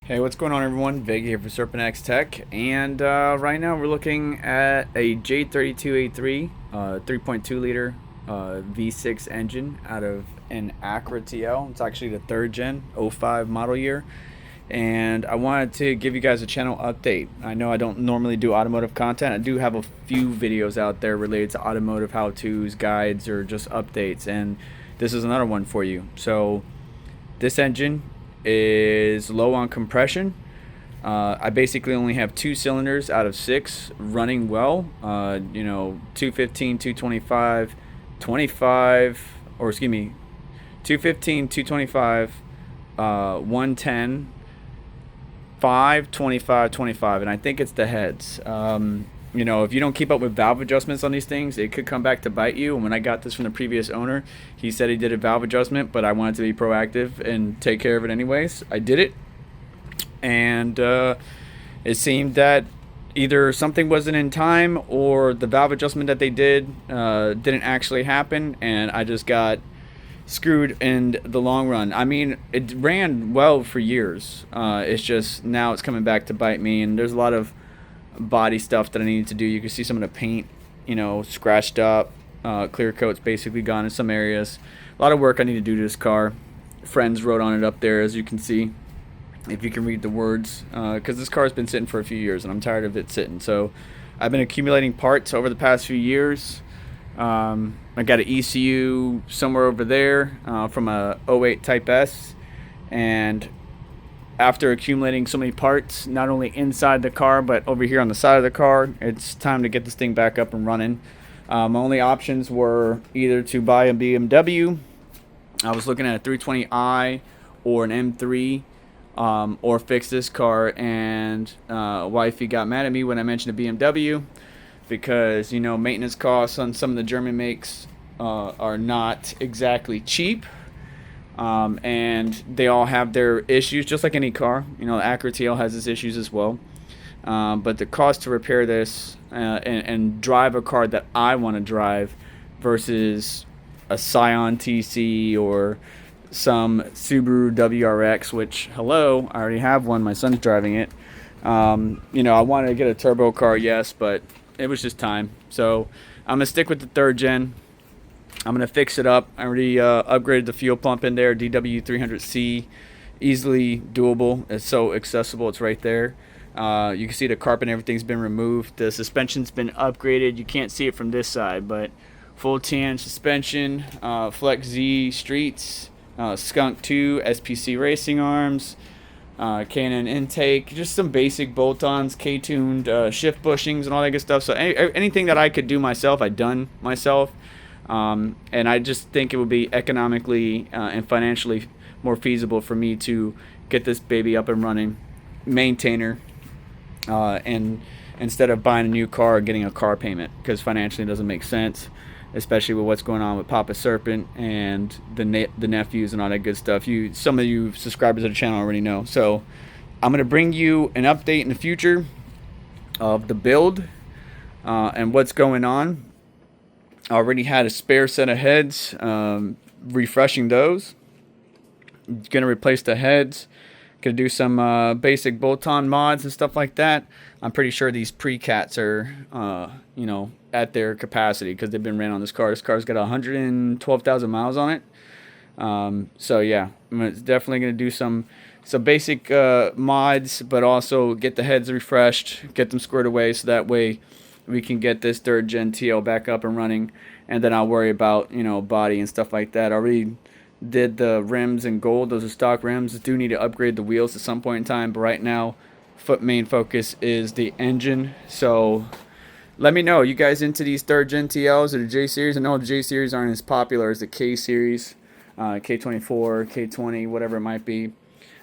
Hey, what's going on, everyone? Vega here for SerpentX Tech, and right now we're looking at a J32a3 3.2 liter V6 engine out of an Acura TL. It's actually the third gen, '05 model year, and I wanted to give you guys a channel update. I know I don't normally do automotive content. I do have a few videos out there related to automotive how-tos, guides, or just updates, and this is another one for you. So this engine is low on compression. I basically only have 2 cylinders out of 6 running well. 215, 225, 25, or excuse me, 215, 225, 110, 5, 25, 25, and I think it's the heads. If you don't keep up with valve adjustments on these things, it could come back to bite you. And when I got this from the previous owner, he said he did a valve adjustment, but I wanted to be proactive and take care of it anyways. I did it, and it seemed that either something wasn't in time or the valve adjustment that they did didn't actually happen, and I just got screwed in the long run. I mean, it ran well for years. It's just now it's coming back to bite me, and there's a lot of body stuff that I needed to do. You can see some of the paint, scratched up. Clear coat's basically gone in some areas. A lot of work I need to do to this car. Friends wrote on it up there, as you can see, if you can read the words, because this car's been sitting for a few years and I'm tired of it sitting. So I've been accumulating parts over the past few years. I got an ECU somewhere over there from a '08 Type S, and after accumulating so many parts, not only inside the car but over here on the side of the car, it's time to get this thing back up and running. My only options were either to buy a BMW. I was looking at a 320i or an M3, or fix this car, and wifey got mad at me when I mentioned a BMW because maintenance costs on some of the German makes are not exactly cheap. And they all have their issues, just like any car. The Acura TL has its issues as well. But the cost to repair this and drive a car that I want to drive versus a Scion TC or some Subaru WRX, which, hello, I already have one. My son's driving it. I wanted to get a turbo car, yes, but it was just time. So I'm going to stick with the third gen. I'm going to fix it up. I already upgraded the fuel pump in there, DW300C, easily doable. It's so accessible. It's right there. You can see the carpet and everything's been removed. The suspension's been upgraded. You can't see it from this side, but full tan suspension, Flex Z streets, Skunk 2, SPC racing arms, K&N intake, just some basic bolt-ons, K-tuned shift bushings and all that good stuff. So anything that I could do myself, I've done myself. And I just think it would be economically and financially more feasible for me to get this baby up and running, maintain her, and instead of buying a new car or getting a car payment, because financially it doesn't make sense, especially with what's going on with Papa Serpent and the nephews and all that good stuff. Some of you subscribers to the channel already know. So I'm going to bring you an update in the future of the build and what's going on. I already had a spare set of heads, refreshing those. Going to replace the heads. Going to do some basic bolt-on mods and stuff like that. I'm pretty sure these pre-cats are, at their capacity because they've been ran on this car. This car's got 112,000 miles on it. So yeah, I'm definitely going to do some basic mods, but also get the heads refreshed, get them squared away, so that way we can get this third gen TL back up and running, and then I'll worry about body and stuff like that. I already did the rims in gold. Those are stock rims. Do need to upgrade the wheels at some point in time, but right now main focus is the engine. So let me know, you guys into these third gen TLs or the J series? I know the J series aren't as popular as the K series, K24, K20, whatever it might be,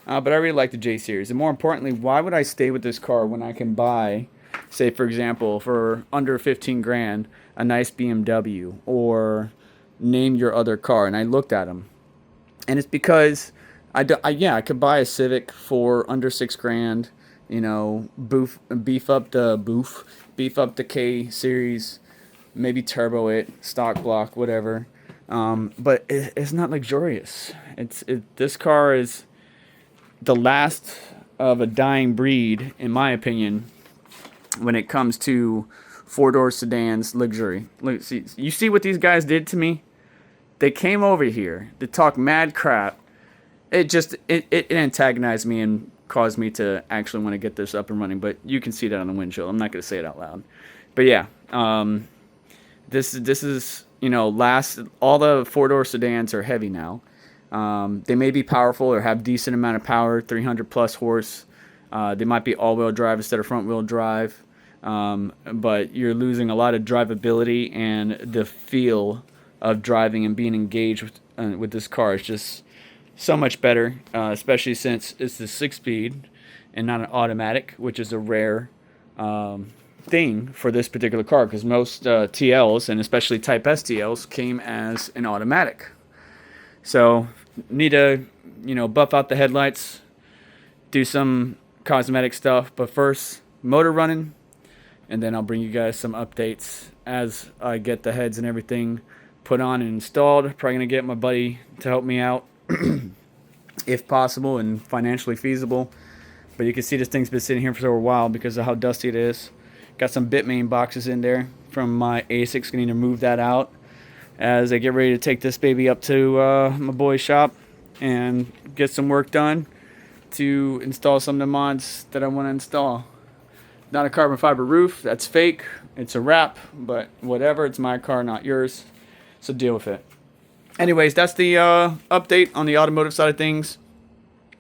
but I really like the J series. And more importantly, why would I stay with this car when I can buy, say for example, for under 15 grand, a nice BMW, or name your other car? And I looked at them, and it's because I could buy a Civic for under 6 grand, beef up the K series, maybe turbo it, stock block, whatever. But it's not luxurious. This car is the last of a dying breed, in my opinion, when it comes to four-door sedans luxury. Look, see, you see what these guys did to me? They came over here to talk mad crap. It antagonized me and caused me to actually want to get this up and running. But you can see that on the windshield. I'm not going to say it out loud. But yeah, this is, you know, all the four-door sedans are heavy now. They may be powerful or have decent amount of power, 300 plus horse. They might be all-wheel drive instead of front-wheel drive. But you're losing a lot of drivability, and the feel of driving and being engaged with this car is just so much better, especially since it's the 6-speed and not an automatic, which is a rare thing for this particular car, because most TLs, and especially Type S TLs, came as an automatic. So need to, you know, buff out the headlights, do some cosmetic stuff, but first motor running, and then I'll bring you guys some updates as I get the heads and everything put on and installed. Probably gonna get my buddy to help me out if possible and financially feasible. But you can see this thing's been sitting here for a while because of how dusty it is. Got some bit main boxes in there from my ASICs. Gonna need to move that out as I get ready to take this baby up to my boy's shop and get some work done to install some of the mods that I want to install. Not a carbon fiber roof, that's fake. It's a wrap, but whatever, it's my car, not yours. So deal with it. Anyways, that's the update on the automotive side of things.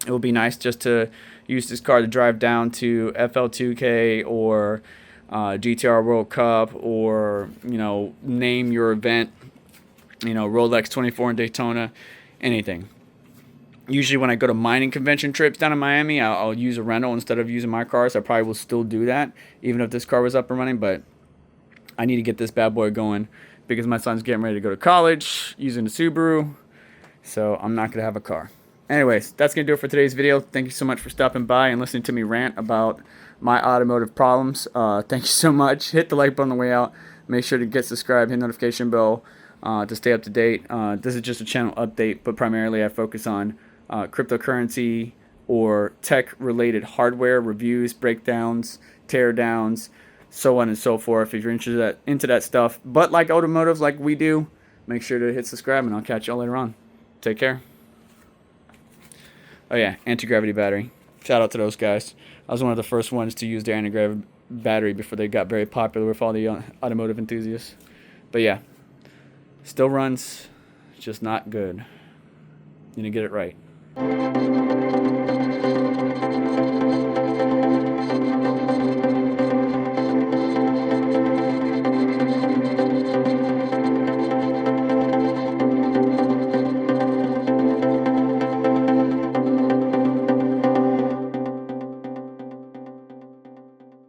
It will be nice just to use this car to drive down to FL2K or GTR World Cup, or, you know, name your event, you know, Rolex 24 in Daytona, anything. Usually when I go to mining convention trips down in Miami, I'll use a rental instead of using my car, so I probably will still do that, even if this car was up and running. But I need to get this bad boy going because my son's getting ready to go to college using the Subaru, so I'm not going to have a car. Anyways, that's going to do it for today's video. Thank you so much for stopping by and listening to me rant about my automotive problems. Thank you so much. Hit the like button on the way out. Make sure to get subscribed, hit the notification bell to stay up to date. This is just a channel update, but primarily I focus on cryptocurrency or tech-related hardware reviews, breakdowns, teardowns, so on and so forth. If you're interested into that stuff, but like automotive, like we do, make sure to hit subscribe, and I'll catch y'all later on. Take care. Oh yeah, anti-gravity battery. Shout out to those guys. I was one of the first ones to use their anti-gravity battery before they got very popular with all the automotive enthusiasts. But yeah, still runs, just not good. You need to get it right.